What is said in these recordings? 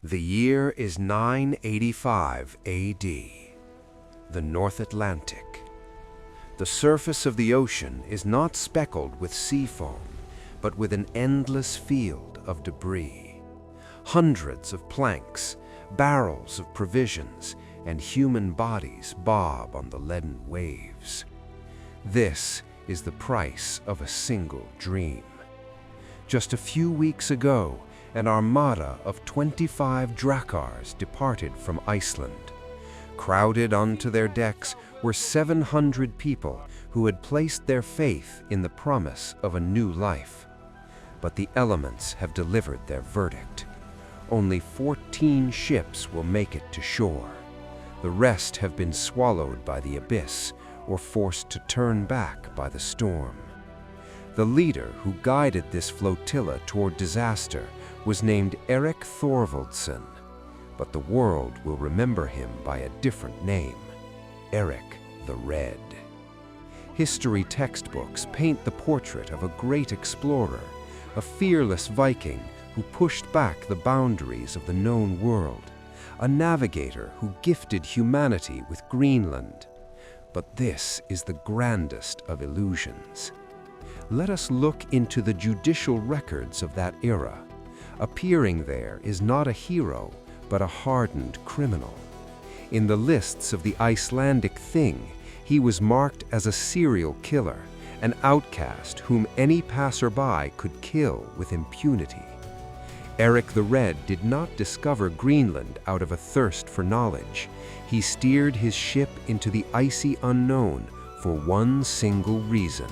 The year is 985 AD, the North Atlantic. The surface of the ocean is not speckled with sea foam, but with an endless field of debris. Hundreds of planks, barrels of provisions, and human bodies bob on the leaden waves. This is the price of a single dream. Just a few weeks ago, an armada of 25 dracars departed from Iceland. Crowded onto their decks were 700 people who had placed their faith in the promise of a new life. But the elements have delivered their verdict. Only 14 ships will make it to shore. The rest have been swallowed by the abyss or forced to turn back by the storm. The leader who guided this flotilla toward disaster was named Erik Thorvaldsson, but the world will remember him by a different name, Erik the Red. History textbooks paint the portrait of a great explorer, a fearless Viking who pushed back the boundaries of the known world, a navigator who gifted humanity with Greenland. But this is the grandest of illusions. Let us look into the judicial records of that era. Appearing there is not a hero, but a hardened criminal. In the lists of the Icelandic Thing, he was marked as a serial killer, an outcast whom any passerby could kill with impunity. Erik the Red did not discover Greenland out of a thirst for knowledge. He steered his ship into the icy unknown for one single reason.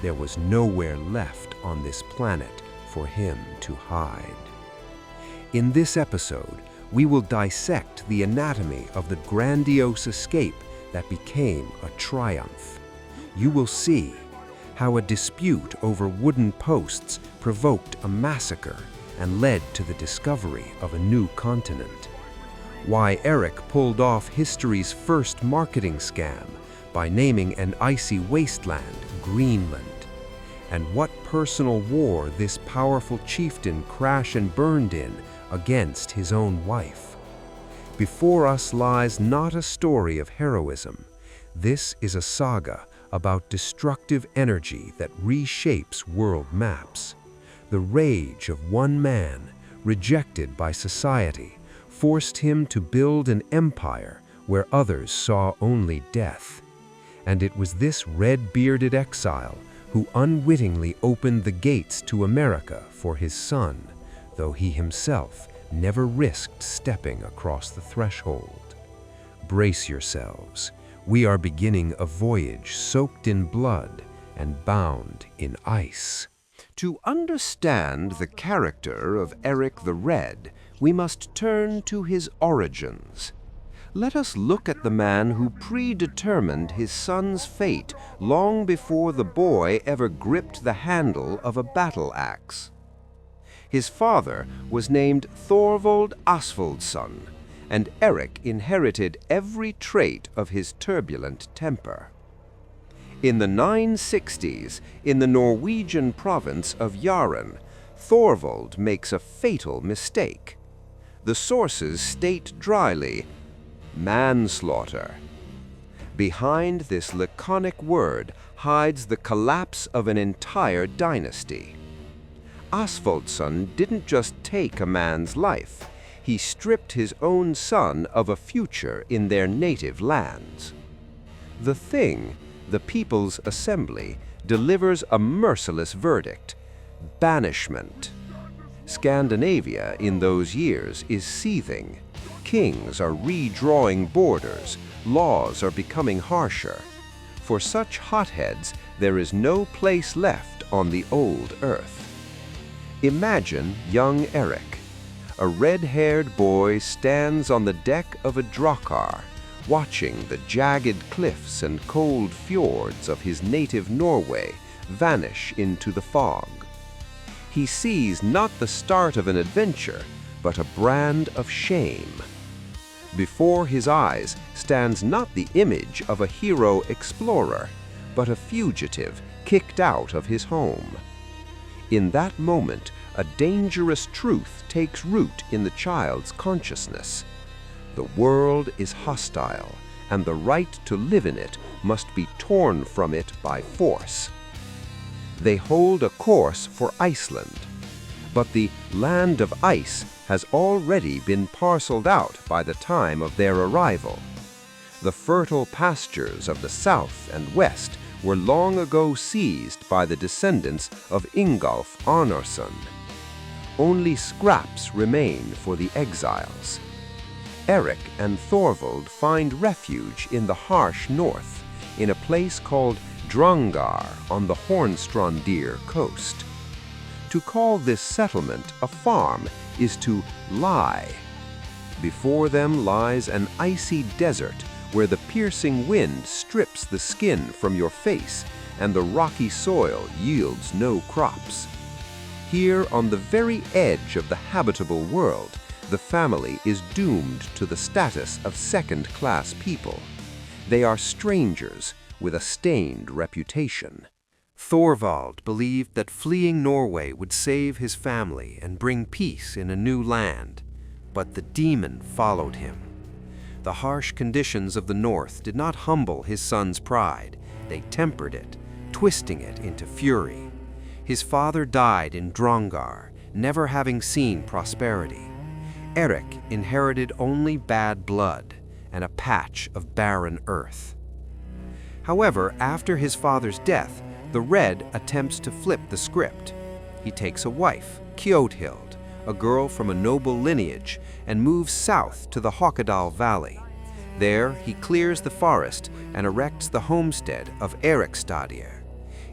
There was nowhere left on this planet for him to hide. In this episode, we will dissect the anatomy of the grandiose escape that became a triumph. You will see how a dispute over wooden posts provoked a massacre and led to the discovery of a new continent. Why Erik pulled off history's first marketing scam by naming an icy wasteland Greenland, and what personal war this powerful chieftain crashed and burned in against his own wife. Before us lies not a story of heroism. This is a saga about destructive energy that reshapes world maps. The rage of one man, rejected by society, forced him to build an empire where others saw only death. And it was this red-bearded exile who unwittingly opened the gates to America for his son, though he himself never risked stepping across the threshold. Brace yourselves. We are beginning a voyage soaked in blood and bound in ice. To understand the character of Erik the Red, we must turn to his origins. Let us look at the man who predetermined his son's fate long before the boy ever gripped the handle of a battle axe. His father was named Thorvald Asvaldsson, and Erik inherited every trait of his turbulent temper. In the 960s, in the Norwegian province of Jæren, Thorvald makes a fatal mistake. The sources state dryly, manslaughter. Behind this laconic word hides the collapse of an entire dynasty. Asvaldsson didn't just take a man's life, he stripped his own son of a future in their native lands. The Thing, the People's Assembly, delivers a merciless verdict: banishment. Scandinavia in those years is seething. Kings are redrawing borders, laws are becoming harsher. For such hotheads, there is no place left on the old earth. Imagine young Erik. A red-haired boy stands on the deck of a drakkar, watching the jagged cliffs and cold fjords of his native Norway vanish into the fog. He sees not the start of an adventure, but a brand of shame. Before his eyes stands not the image of a hero explorer, but a fugitive kicked out of his home. In that moment, a dangerous truth takes root in the child's consciousness. The world is hostile, and the right to live in it must be torn from it by force. They hold a course for Iceland, but the land of ice has already been parceled out by the time of their arrival. The fertile pastures of the south and west were long ago seized by the descendants of Ingolf Arnarson. Only scraps remain for the exiles. Erik and Thorvald find refuge in the harsh north, in a place called Drangar on the Hornstrandir coast. To call this settlement a farm is to lie. Before them lies an icy desert where the piercing wind strips the skin from your face and the rocky soil yields no crops. Here, on the very edge of the habitable world, the family is doomed to the status of second-class people. They are strangers with a stained reputation. Thorvald believed that fleeing Norway would save his family and bring peace in a new land, but the demon followed him. The harsh conditions of the north did not humble his son's pride. They tempered it, twisting it into fury. His father died in Drangar, never having seen prosperity. Erik inherited only bad blood and a patch of barren earth. However, after his father's death, the Red attempts to flip the script. He takes a wife, Kjothild, a girl from a noble lineage, and moves south to the Hakadal Valley. There, he clears the forest and erects the homestead of Erikstadir.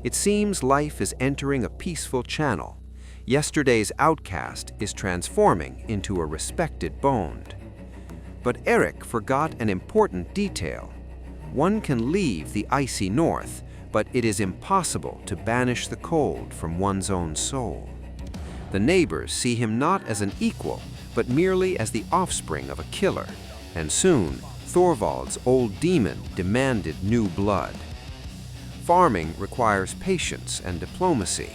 It seems life is entering a peaceful channel. Yesterday's outcast is transforming into a respected bond. But Erik forgot an important detail. One can leave the icy north, but it is impossible to banish the cold from one's own soul. The neighbors see him not as an equal, but merely as the offspring of a killer, and soon Thorvald's old demon demanded new blood. Farming requires patience and diplomacy,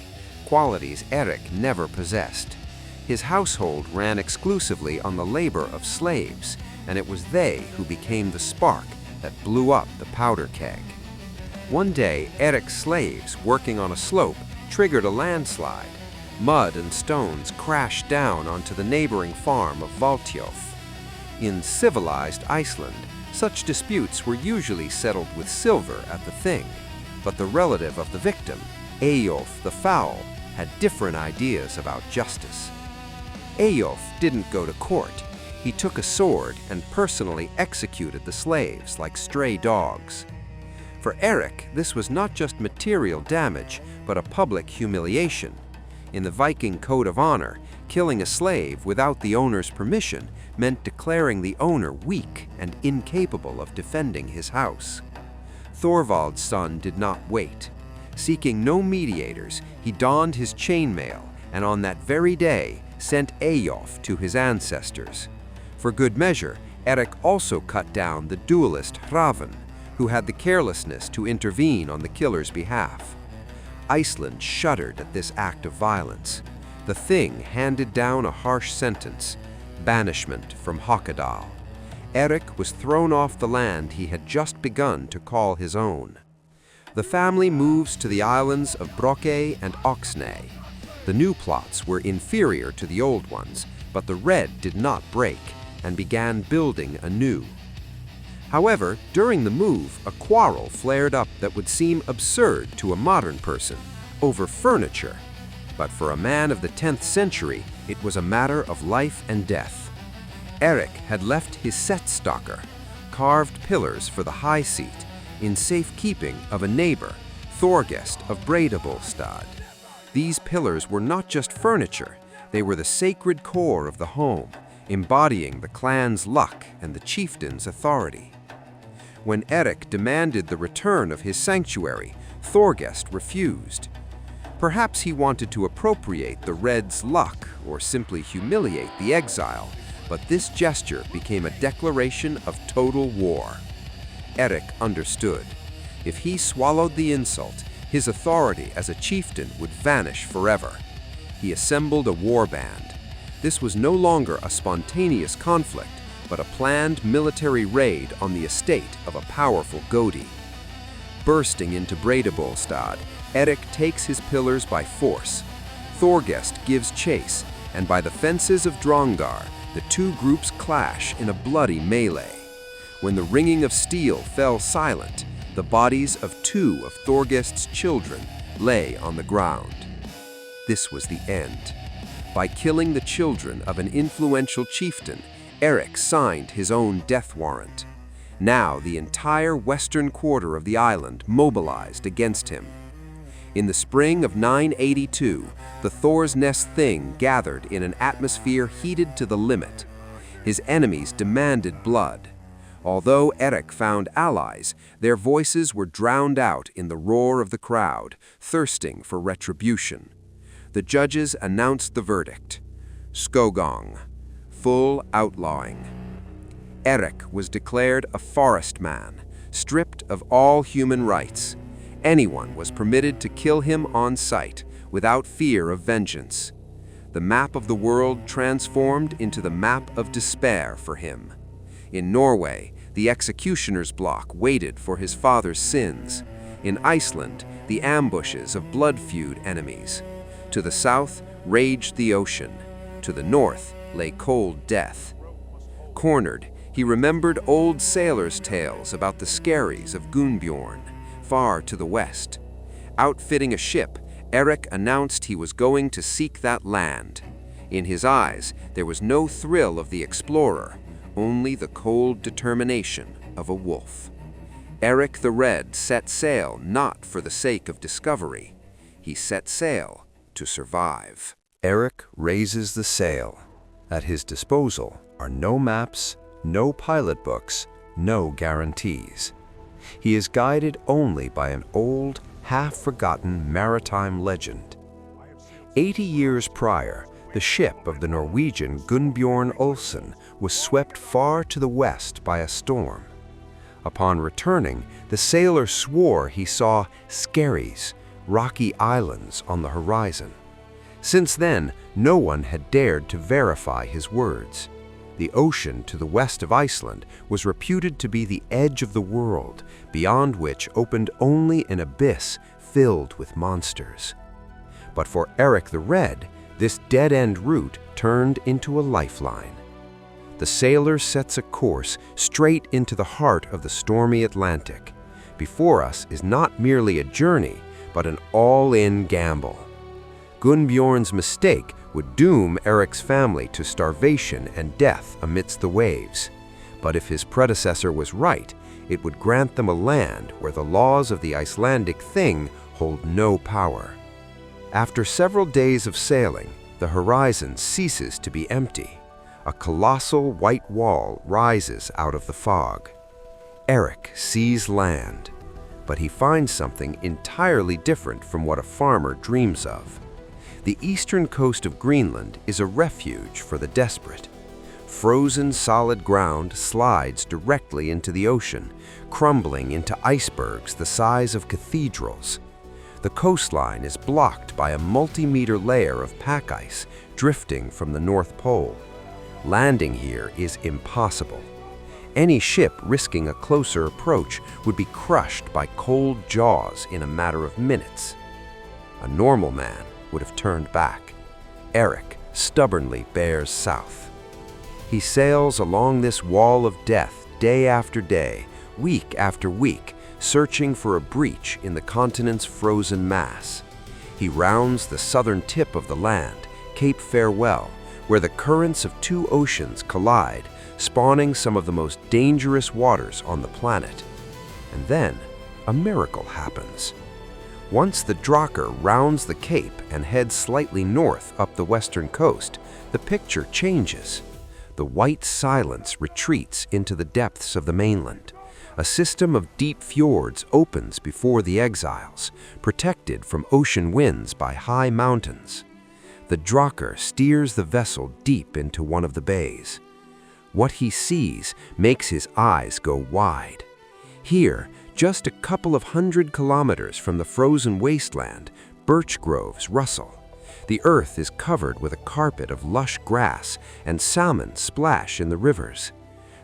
qualities Erik never possessed. His household ran exclusively on the labor of slaves, and it was they who became the spark that blew up the powder keg. One day, Erik's slaves working on a slope triggered a landslide. Mud and stones crashed down onto the neighboring farm of Valtjof. In civilized Iceland, such disputes were usually settled with silver at the thing, but the relative of the victim, Eyjolf the Foul, had different ideas about justice. Eyjolf didn't go to court. He took a sword and personally executed the slaves like stray dogs. For Erik, this was not just material damage, but a public humiliation. In the Viking code of honor, killing a slave without the owner's permission meant declaring the owner weak and incapable of defending his house. Thorvald's son did not wait. Seeking no mediators, he donned his chainmail and on that very day sent Eyjolf to his ancestors. For good measure, Erik also cut down the duelist Hrafn, who had the carelessness to intervene on the killer's behalf. Iceland shuddered at this act of violence. The thing handed down a harsh sentence, banishment from Hakadal. Erik was thrown off the land he had just begun to call his own. The family moves to the islands of Brokey and Oxney. The new plots were inferior to the old ones, but the Red did not break and began building anew. However, during the move, a quarrel flared up that would seem absurd to a modern person, over furniture. But for a man of the 10th century, it was a matter of life and death. Erik had left his setstokker, carved pillars for the high seat, in safekeeping of a neighbor, Thorgest of Breidabulstad. These pillars were not just furniture, they were the sacred core of the home, embodying the clan's luck and the chieftain's authority. When Erik demanded the return of his sanctuary, Thorgest refused. Perhaps he wanted to appropriate the Red's luck or simply humiliate the exile, but this gesture became a declaration of total war. Erik understood. If he swallowed the insult, his authority as a chieftain would vanish forever. he assembled a war band. This was no longer a spontaneous conflict, but a planned military raid on the estate of a powerful Godi. Bursting into Breidabólstad, Erik takes his pillars by force. Thorgest gives chase, and by the fences of Drongar, the two groups clash in a bloody melee. When the ringing of steel fell silent, the bodies of two of Thorgest's children lay on the ground. This was the end. By killing the children of an influential chieftain, Erik signed his own death warrant. Now the entire western quarter of the island mobilized against him. In the spring of 982, the Thorsnes Thing gathered in an atmosphere heated to the limit. His enemies demanded blood. Although Erik found allies, their voices were drowned out in the roar of the crowd, thirsting for retribution. The judges announced the verdict: Skogong, full outlawing. Erik was declared a forest man, stripped of all human rights. Anyone was permitted to kill him on sight, without fear of vengeance. The map of the world transformed into the map of despair for him. In Norway, the executioner's block waited for his father's sins. In Iceland, the ambushes of blood feud enemies. To the south raged the ocean. To the north lay cold death. Cornered, he remembered old sailors' tales about the skerries of Gunnbjorn, far to the west. Outfitting a ship, Erik announced he was going to seek that land. In his eyes, there was no thrill of the explorer, only the cold determination of a wolf. Erik the Red set sail not for the sake of discovery. He set sail to survive. Erik raises the sail. At his disposal are no maps, no pilot books, no guarantees. He is guided only by an old, half-forgotten maritime legend. 80 years prior, the ship of the Norwegian Gunnbjorn Olsen was swept far to the west by a storm. Upon returning, the sailor swore he saw skerries, rocky islands on the horizon. Since then, no one had dared to verify his words. The ocean to the west of Iceland was reputed to be the edge of the world, beyond which opened only an abyss filled with monsters. But for Erik the Red, this dead-end route turned into a lifeline. The sailor sets a course straight into the heart of the stormy Atlantic. Before us is not merely a journey, but an all-in gamble. Gunnbjorn's mistake would doom Erik's family to starvation and death amidst the waves. But if his predecessor was right, it would grant them a land where the laws of the Icelandic Thing hold no power. After several days of sailing, the horizon ceases to be empty. A colossal white wall rises out of the fog. Erik sees land, but he finds something entirely different from what a farmer dreams of. The eastern coast of Greenland is a refuge for the desperate. Frozen solid ground slides directly into the ocean, crumbling into icebergs the size of cathedrals. The coastline is blocked by a multi-meter layer of pack ice drifting from the North Pole. Landing here is impossible. Any ship risking a closer approach would be crushed by cold jaws in a matter of minutes. A normal man would have turned back. Erik stubbornly bears south. He sails along this wall of death day after day, week after week, searching for a breach in the continent's frozen mass. He rounds the southern tip of the land, Cape Farewell, where the currents of two oceans collide, spawning some of the most dangerous waters on the planet. And then, a miracle happens. Once the Drakkar rounds the cape and heads slightly north up the western coast, the picture changes. The white silence retreats into the depths of the mainland. A system of deep fjords opens before the exiles, protected from ocean winds by high mountains. The Drakkar steers the vessel deep into one of the bays. What he sees makes his eyes go wide. Here, just a couple of 100 kilometers from the frozen wasteland, birch groves rustle. The earth is covered with a carpet of lush grass, and salmon splash in the rivers.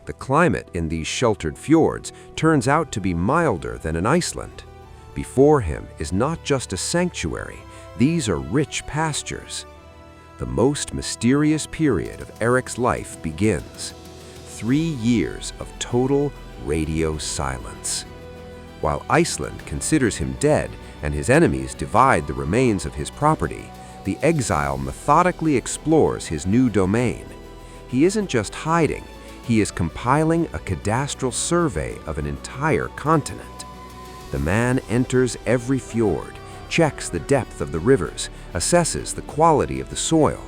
The climate in these sheltered fjords turns out to be milder than in Iceland. Before him is not just a sanctuary, these are rich pastures. The most mysterious period of Erik's life begins. 3 years of total radio silence. While Iceland considers him dead and his enemies divide the remains of his property, the exile methodically explores his new domain. He isn't just hiding, he is compiling a cadastral survey of an entire continent. The man enters every fjord, checks the depth of the rivers, assesses the quality of the soil.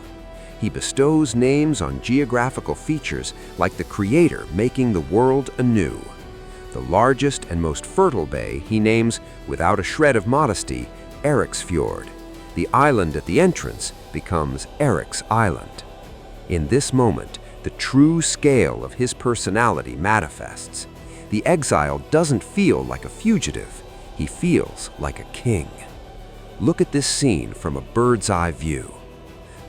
He bestows names on geographical features like the Creator making the world anew. The largest and most fertile bay he names, without a shred of modesty, Erik's Fjord. The island at the entrance becomes Erik's Island. In this moment, the true scale of his personality manifests. The exile doesn't feel like a fugitive, he feels like a king. Look at this scene from a bird's-eye view.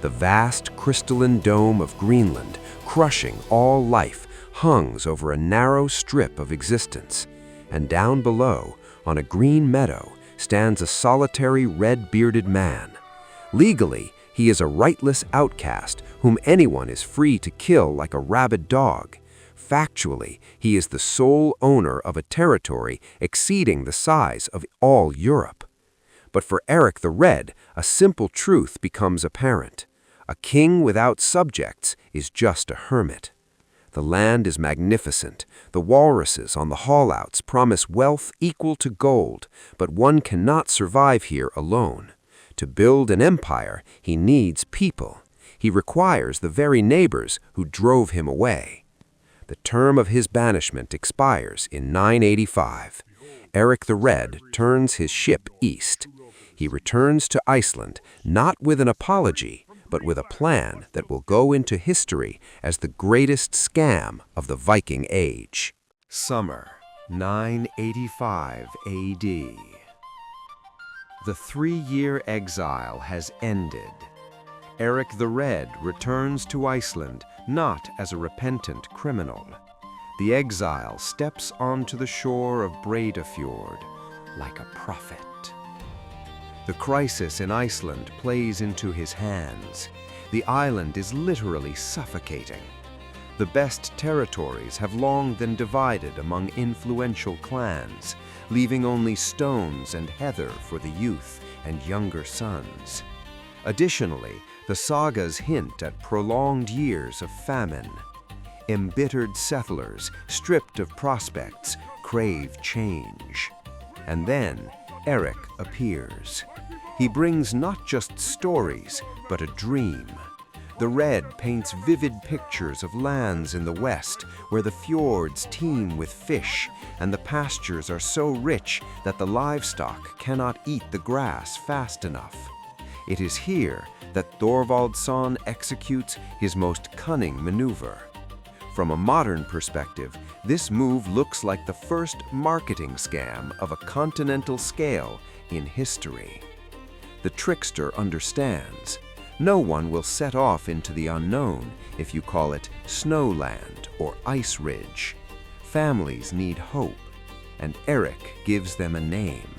The vast crystalline dome of Greenland, crushing all life, hangs over a narrow strip of existence, and down below, on a green meadow, stands a solitary red-bearded man. Legally, he is a rightless outcast whom anyone is free to kill like a rabid dog. Factually, he is the sole owner of a territory exceeding the size of all Europe. But for Erik the Red, a simple truth becomes apparent. A king without subjects is just a hermit. The land is magnificent. The walruses on the haulouts promise wealth equal to gold, but one cannot survive here alone. To build an empire, he needs people. He requires the very neighbors who drove him away. The term of his banishment expires in 985. Erik the Red turns his ship east. He returns to Iceland, not with an apology, but with a plan that will go into history as the greatest scam of the Viking Age. Summer, 985 AD. The 3-year exile has ended. Erik the Red returns to Iceland not as a repentant criminal. The exile steps onto the shore of Breiðafjord like a prophet. The crisis in Iceland plays into his hands. The island is literally suffocating. The best territories have long been divided among influential clans, leaving only stones and heather for the youth and younger sons. Additionally, the sagas hint at prolonged years of famine. Embittered settlers, stripped of prospects, crave change. And then, Erik appears. He brings not just stories, but a dream. The Red paints vivid pictures of lands in the west where the fjords teem with fish and the pastures are so rich that the livestock cannot eat the grass fast enough. It is here that Thorvaldsson executes his most cunning maneuver. From a modern perspective, this move looks like the first marketing scam of a continental scale in history. The trickster understands. No one will set off into the unknown if you call it Snowland or Ice Ridge. Families need hope, and Erik gives them a name.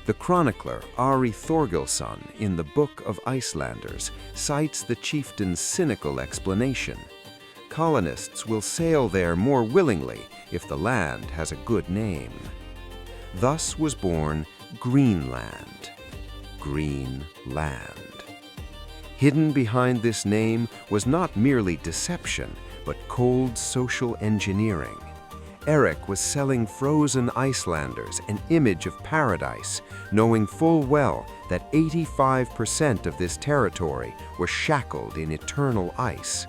The chronicler Erik Thorvaldsson in the Book of Icelanders cites the chieftain's cynical explanation. Colonists will sail there more willingly if the land has a good name. Thus was born Greenland. Green land. Hidden behind this name was not merely deception, but cold social engineering. Erik was selling frozen Icelanders an image of paradise, knowing full well that 85% of this territory was shackled in eternal ice.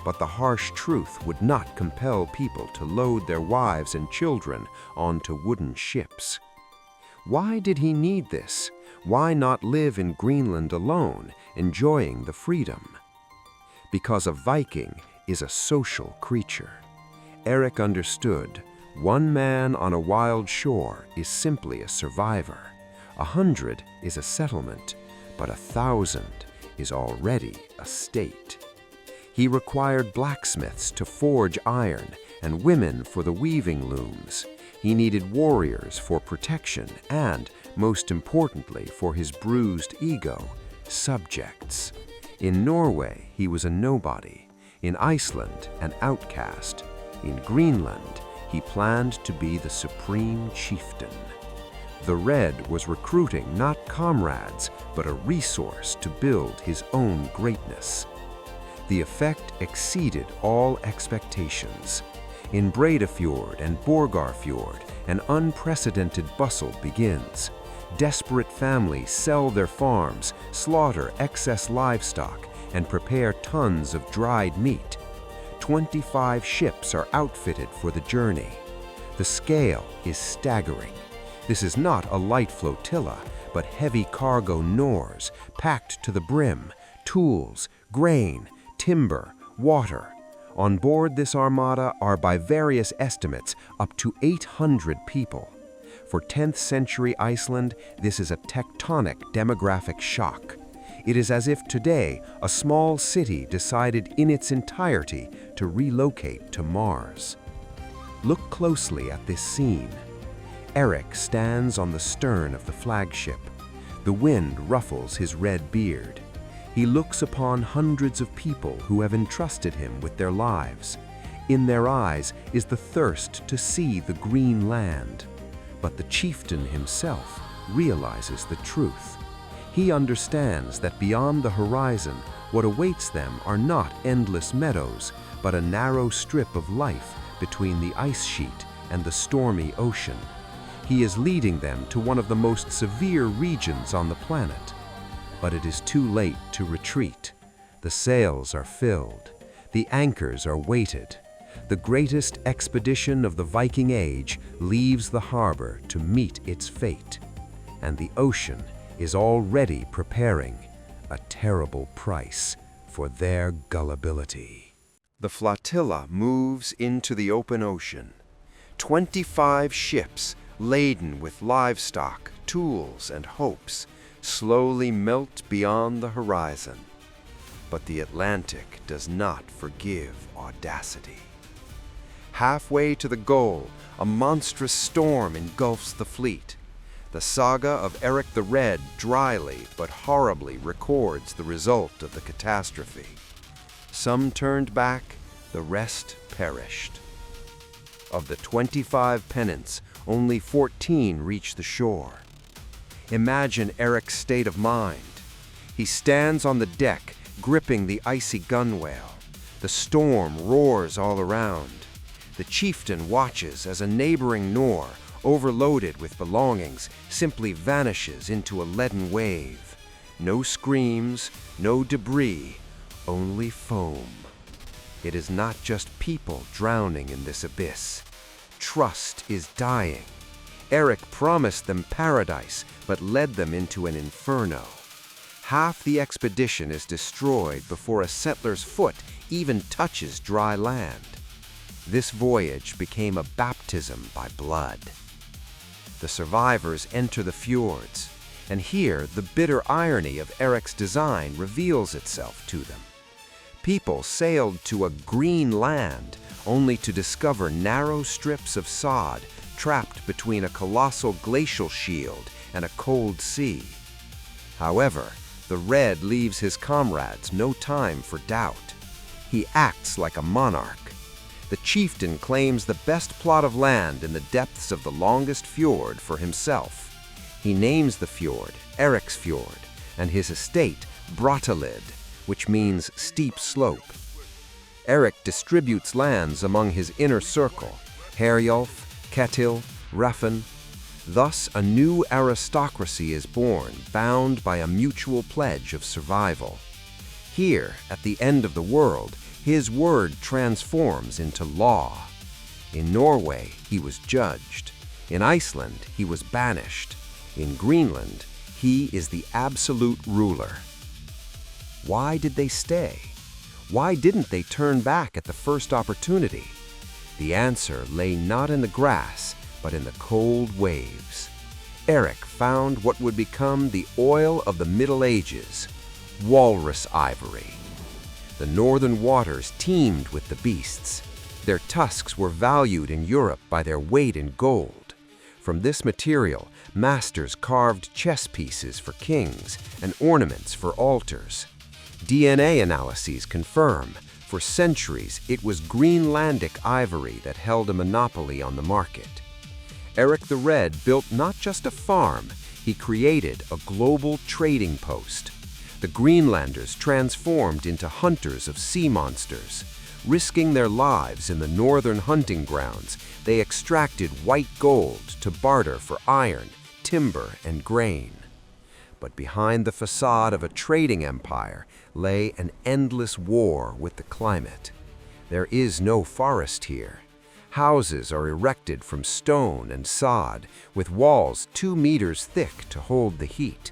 But the harsh truth would not compel people to load their wives and children onto wooden ships. Why did he need this? Why not live in Greenland alone, enjoying the freedom? Because a Viking is a social creature. Erik understood, one man on a wild shore is simply a survivor. 100 is a settlement, but 1,000 is already a state. He required blacksmiths to forge iron and women for the weaving looms. He needed warriors for protection and, most importantly, for his bruised ego, subjects. In Norway, he was a nobody. In Iceland, an outcast. In Greenland, he planned to be the supreme chieftain. The Red was recruiting not comrades, but a resource to build his own greatness. The effect exceeded all expectations. In Breiðafjord and Borgarfjord, an unprecedented bustle begins. Desperate families sell their farms, slaughter excess livestock, and prepare tons of dried meat. 25 ships are outfitted for the journey. The scale is staggering. This is not a light flotilla, but heavy cargo Norse, packed to the brim, tools, grain, timber, water. On board this armada are, by various estimates, up to 800 people. For 10th century Iceland, this is a tectonic demographic shock. It is as if today a small city decided in its entirety to relocate to Mars. Look closely at this scene. Erik stands on the stern of the flagship. The wind ruffles his red beard. He looks upon hundreds of people who have entrusted him with their lives. In their eyes is the thirst to see the green land. But the chieftain himself realizes the truth. He understands that beyond the horizon, what awaits them are not endless meadows, but a narrow strip of life between the ice sheet and the stormy ocean. He is leading them to one of the most severe regions on the planet. But it is too late to retreat. The sails are filled. The anchors are weighted. The greatest expedition of the Viking Age leaves the harbor to meet its fate. And the ocean is already preparing a terrible price for their gullibility. The flotilla moves into the open ocean. 25 ships laden with livestock, tools, and hopes slowly melt beyond the horizon. But the Atlantic does not forgive audacity. Halfway to the goal, a monstrous storm engulfs the fleet. The saga of Erik the Red dryly but horribly records the result of the catastrophe. Some turned back, the rest perished. Of the 25 pennants, only 14 reached the shore. Imagine Erik's state of mind. He stands on the deck, gripping the icy gunwale. The storm roars all around. The chieftain watches as a neighboring Nor, overloaded with belongings, simply vanishes into a leaden wave. No screams, no debris, only foam. It is not just people drowning in this abyss. Trust is dying. Erik promised them paradise, but led them into an inferno. Half the expedition is destroyed before a settler's foot even touches dry land. This voyage became a baptism by blood. The survivors enter the fjords, and here the bitter irony of Erik's design reveals itself to them. People sailed to a green land only to discover narrow strips of sod trapped between a colossal glacial shield and a cold sea. However, the Red leaves his comrades no time for doubt. He acts like a monarch. The chieftain claims the best plot of land in the depths of the longest fjord for himself. He names the fjord Eriksfjord and his estate Brattahlid, which means steep slope. Erik distributes lands among his inner circle, Herjolf, Ketil, Raffin. Thus, a new aristocracy is born, bound by a mutual pledge of survival. Here, at the end of the world, his word transforms into law. In Norway, he was judged. In Iceland, he was banished. In Greenland, he is the absolute ruler. Why did they stay? Why didn't they turn back at the first opportunity? The answer lay not in the grass, but in the cold waves. Erik found what would become the oil of the Middle Ages, Walrus Ivory. The northern waters teemed with the beasts. Their tusks were valued in Europe by their weight in gold. From this material, masters carved chess pieces for kings and ornaments for altars. DNA analyses confirm, for centuries, it was Greenlandic ivory that held a monopoly on the market. Erik the Red built not just a farm, he created a global trading post. The Greenlanders transformed into hunters of sea monsters. Risking their lives in the northern hunting grounds, they extracted white gold to barter for iron, timber, and grain. But behind the facade of a trading empire lay an endless war with the climate. There is no forest here. Houses are erected from stone and sod, with walls 2 meters thick to hold the heat.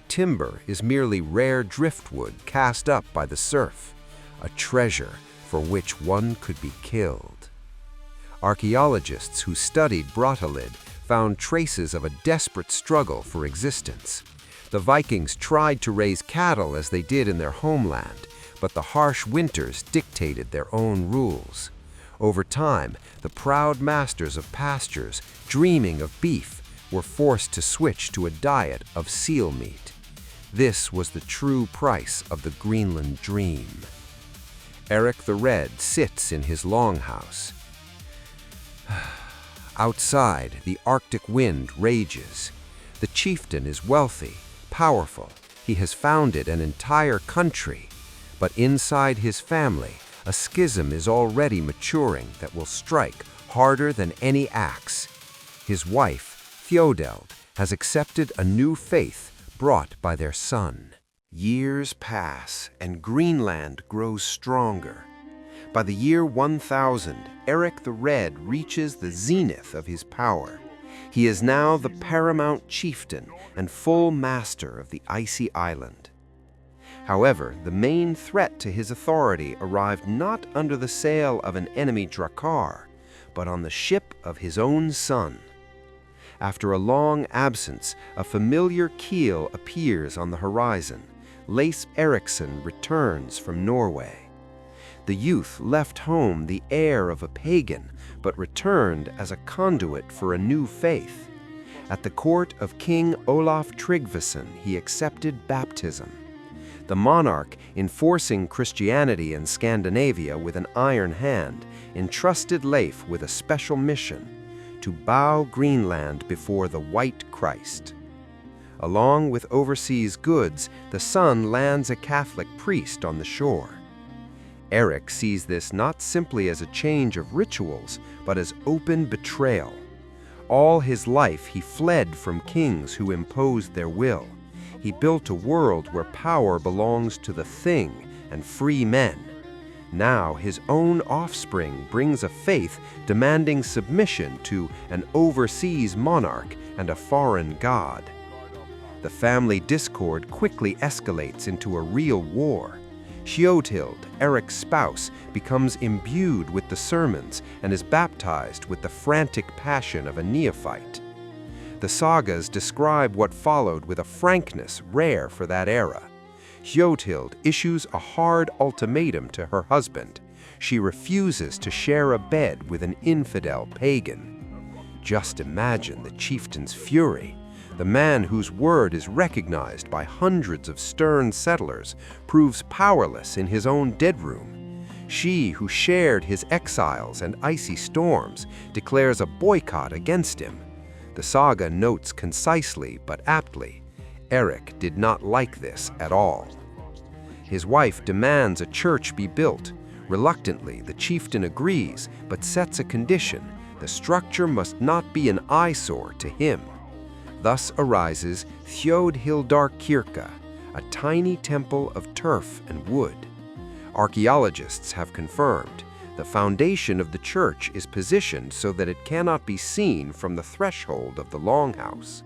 Timber is merely rare driftwood cast up by the surf, a treasure for which one could be killed. Archaeologists who studied Brattahlid found traces of a desperate struggle for existence. The Vikings tried to raise cattle as they did in their homeland, but the harsh winters dictated their own rules. Over time, the proud masters of pastures, dreaming of beef, were forced to switch to a diet of seal meat. This was the true price of the Greenland dream. Erik the Red sits in his longhouse. Outside, the Arctic wind rages. The chieftain is wealthy, powerful. He has founded an entire country. But inside his family, a schism is already maturing that will strike harder than any axe. His wife, Thjodeld, has accepted a new faith brought by their son. Years pass, and Greenland grows stronger. By the year 1000, Erik the Red reaches the zenith of his power. He is now the paramount chieftain and full master of the icy island. However, the main threat to his authority arrived not under the sail of an enemy Drakkar, but on the ship of his own son. After a long absence, a familiar keel appears on the horizon. Leif Erikson returns from Norway. The youth left home the heir of a pagan, but returned as a conduit for a new faith. At the court of King Olaf Tryggvason, he accepted baptism. The monarch, enforcing Christianity in Scandinavia with an iron hand, entrusted Leif with a special mission: to bow Greenland before the White Christ. Along with overseas goods, the son lands a Catholic priest on the shore. Erik sees this not simply as a change of rituals, but as open betrayal. All his life he fled from kings who imposed their will. He built a world where power belongs to the thing and free men. Now his own offspring brings a faith demanding submission to an overseas monarch and a foreign god. The family discord quickly escalates into a real war. Thjodeld, Erik's spouse, becomes imbued with the sermons and is baptized with the frantic passion of a neophyte. The sagas describe what followed with a frankness rare for that era. Thjodeld issues a hard ultimatum to her husband. She refuses to share a bed with an infidel pagan. Just imagine the chieftain's fury. The man whose word is recognized by hundreds of stern settlers proves powerless in his own deadroom. She who shared his exiles and icy storms declares a boycott against him. The saga notes concisely but aptly, Erik did not like this at all. His wife demands a church be built. Reluctantly, the chieftain agrees, but sets a condition: the structure must not be an eyesore to him. Thus arises Thjodhildarkirkja, a tiny temple of turf and wood. Archaeologists have confirmed the foundation of the church is positioned so that it cannot be seen from the threshold of the longhouse.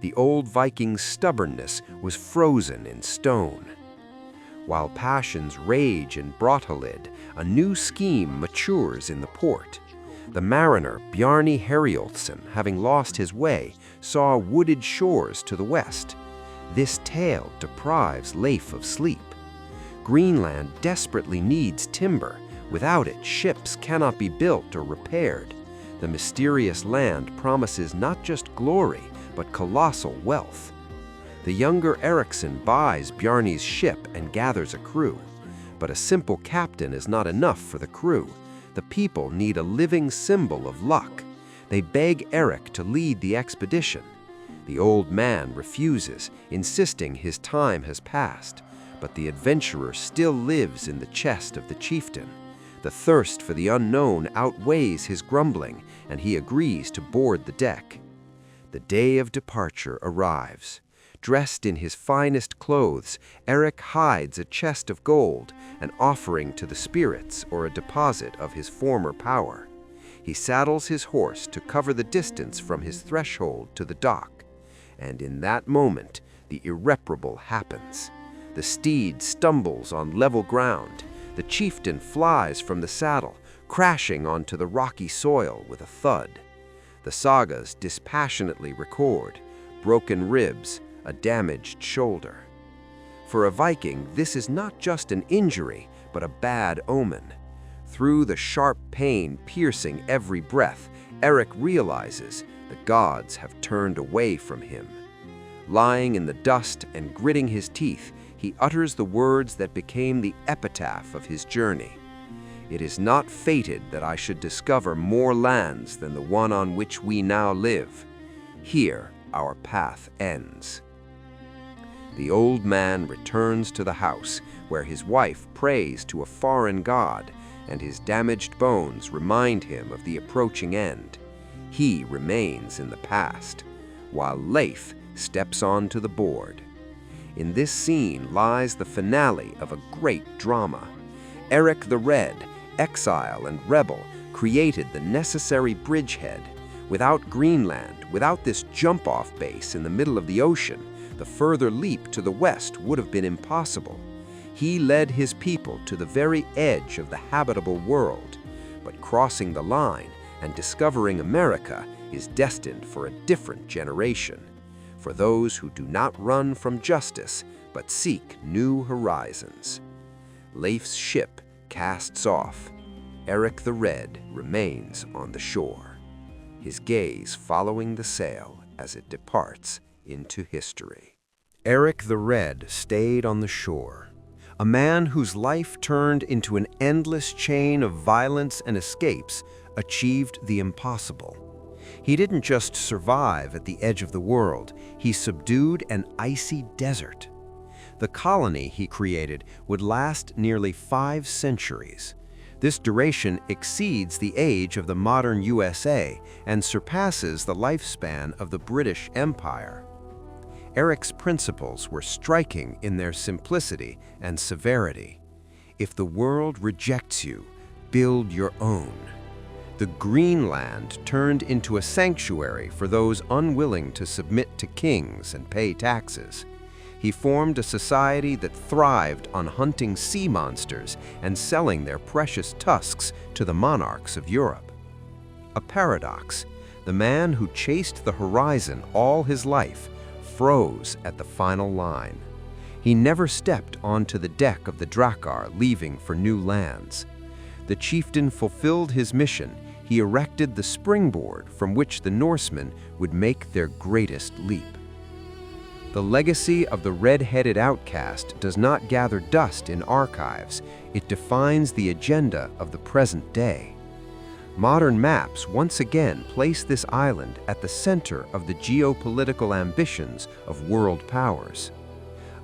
The old Viking stubbornness was frozen in stone. While passions rage in Brattahlid, a new scheme matures in the port. The mariner Bjarni Herjolfsson, having lost his way, saw wooded shores to the west. This tale deprives Leif of sleep. Greenland desperately needs timber. Without it, ships cannot be built or repaired. The mysterious land promises not just glory, but colossal wealth. The younger Eriksson buys Bjarni's ship and gathers a crew. But a simple captain is not enough for the crew. The people need a living symbol of luck. They beg Erik to lead the expedition. The old man refuses, insisting his time has passed. But the adventurer still lives in the chest of the chieftain. The thirst for the unknown outweighs his grumbling, and he agrees to board the deck. The day of departure arrives. Dressed in his finest clothes, Erik hides a chest of gold, an offering to the spirits or a deposit of his former power. He saddles his horse to cover the distance from his threshold to the dock. And in that moment, the irreparable happens. The steed stumbles on level ground. The chieftain flies from the saddle, crashing onto the rocky soil with a thud. The sagas dispassionately record broken ribs, a damaged shoulder. For a Viking, this is not just an injury, but a bad omen. Through the sharp pain piercing every breath, Erik realizes the gods have turned away from him. Lying in the dust and gritting his teeth, he utters the words that became the epitaph of his journey. It is not fated that I should discover more lands than the one on which we now live. Here our path ends. The old man returns to the house, where his wife prays to a foreign god, and his damaged bones remind him of the approaching end. He remains in the past, while Leif steps onto the board. In this scene lies the finale of a great drama. Erik the Red, exile and rebel, created the necessary bridgehead. Without Greenland, without this jump-off base in the middle of the ocean, the further leap to the west would have been impossible. He led his people to the very edge of the habitable world. But crossing the line and discovering America is destined for a different generation. For those who do not run from justice, but seek new horizons. Leif's ship casts off. Erik the Red remains on the shore, his gaze following the sail as it departs into history. Erik the Red stayed on the shore, a man whose life turned into an endless chain of violence and escapes achieved the impossible. He didn't just survive at the edge of the world, he subdued an icy desert. The colony he created would last nearly 5 centuries. This duration exceeds the age of the modern USA and surpasses the lifespan of the British Empire. Erik's principles were striking in their simplicity and severity. If the world rejects you, build your own. The Greenland turned into a sanctuary for those unwilling to submit to kings and pay taxes. He formed a society that thrived on hunting sea monsters and selling their precious tusks to the monarchs of Europe. A paradox, the man who chased the horizon all his life froze at the final line. He never stepped onto the deck of the Drakkar, leaving for new lands. The chieftain fulfilled his mission. He erected the springboard from which the Norsemen would make their greatest leap. The legacy of the red-headed outcast does not gather dust in archives. It defines the agenda of the present day. Modern maps once again place this island at the center of the geopolitical ambitions of world powers.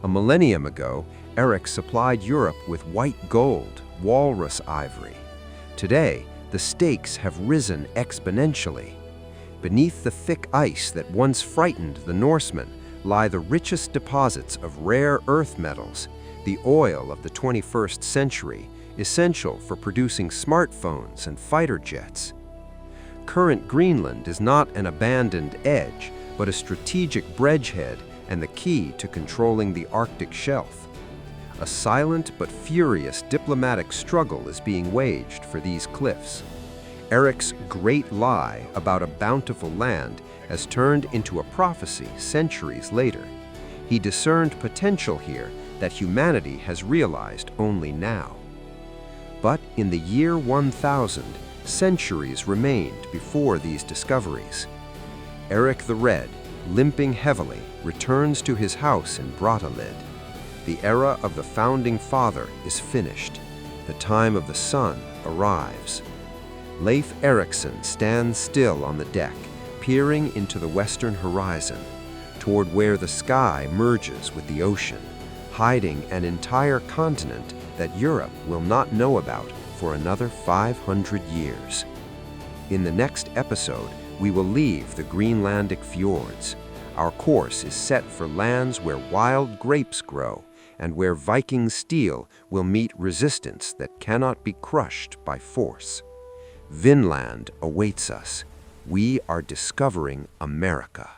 A millennium ago, Erik supplied Europe with white gold, walrus ivory. Today, the stakes have risen exponentially. Beneath the thick ice that once frightened the Norsemen lie the richest deposits of rare earth metals, the oil of the 21st century, essential for producing smartphones and fighter jets. Current Greenland is not an abandoned edge, but a strategic bridgehead and the key to controlling the Arctic shelf. A silent but furious diplomatic struggle is being waged for these cliffs. Erik's great lie about a bountiful land has turned into a prophecy centuries later. He discerned potential here that humanity has realized only now. But in the year 1000, centuries remained before these discoveries. Erik the Red, limping heavily, returns to his house in Brattahlid. The era of the founding father is finished. The time of the son arrives. Leif Erikson stands still on the deck, peering into the western horizon, toward where the sky merges with the ocean, hiding an entire continent that Europe will not know about for another 500 years. In the next episode, we will leave the Greenlandic fjords. Our course is set for lands where wild grapes grow and where Viking steel will meet resistance that cannot be crushed by force. Vinland awaits us. We are discovering America.